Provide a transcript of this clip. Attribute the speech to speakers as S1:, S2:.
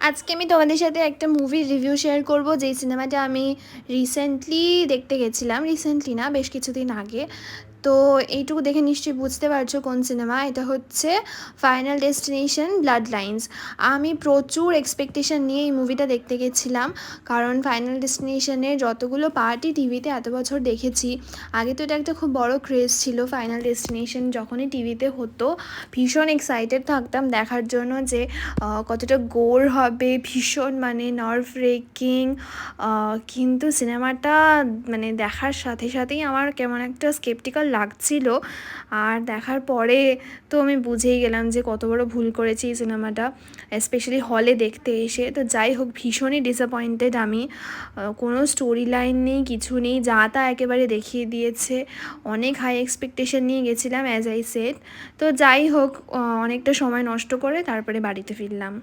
S1: আজকে আমি তোমাদের সাথে একটা মুভির রিভিউ শেয়ার করব, যেই সিনেমাটা আমি রিসেন্টলি দেখতে গেছিলাম। রিসেন্টলি না, বেশ কিছুদিন আগে। তো এইটুকু দেখে নিশ্চয়ই বুঝতে পারছো কোন সিনেমা। এটা হচ্ছে ফাইনাল ডেস্টিনেশন ব্লাড লাইন্স। আমি প্রচুর এক্সপেকটেশন নিয়ে এই মুভিটা দেখতে গেছিলাম, কারণ ফাইনাল ডেস্টিনেশনের যতগুলো পার্টই টিভিতে এত বছর দেখেছি। আগে তো এটা একটা খুব বড় ক্রেজ ছিল, ফাইনাল ডেস্টিনেশন যখনই টিভিতে হতো ভীষণ এক্সাইটেড থাকতাম দেখার জন্য যে কতটা গোর হবে, ভীষণ মানে নার্ভ রেকিং। কিন্তু সিনেমাটা মানে দেখার সাথে সাথেই আমার কেমন একটা স্কেপটিক্যাল লাগছিল, আর দেখার পরে তো আমি বুঝেই গেলাম যে কত বড় ভুল করেছি এই সিনেমাটা, স্পেশালি হলে দেখতে এসে। তো যাই হোক, ভীষণই ডিসঅ্যাপয়েন্টেড আমি। কোনো স্টোরি লাইন নেই, কিছু নেই, যা তা একেবারে দেখিয়ে দিয়েছে। অনেক হাই এক্সপেকটেশন নিয়ে গেছিলাম, অ্যাজ আই সেড। তো যাই হোক, অনেকটা সময় নষ্ট করে তারপরে বাড়িতে ফিরলাম।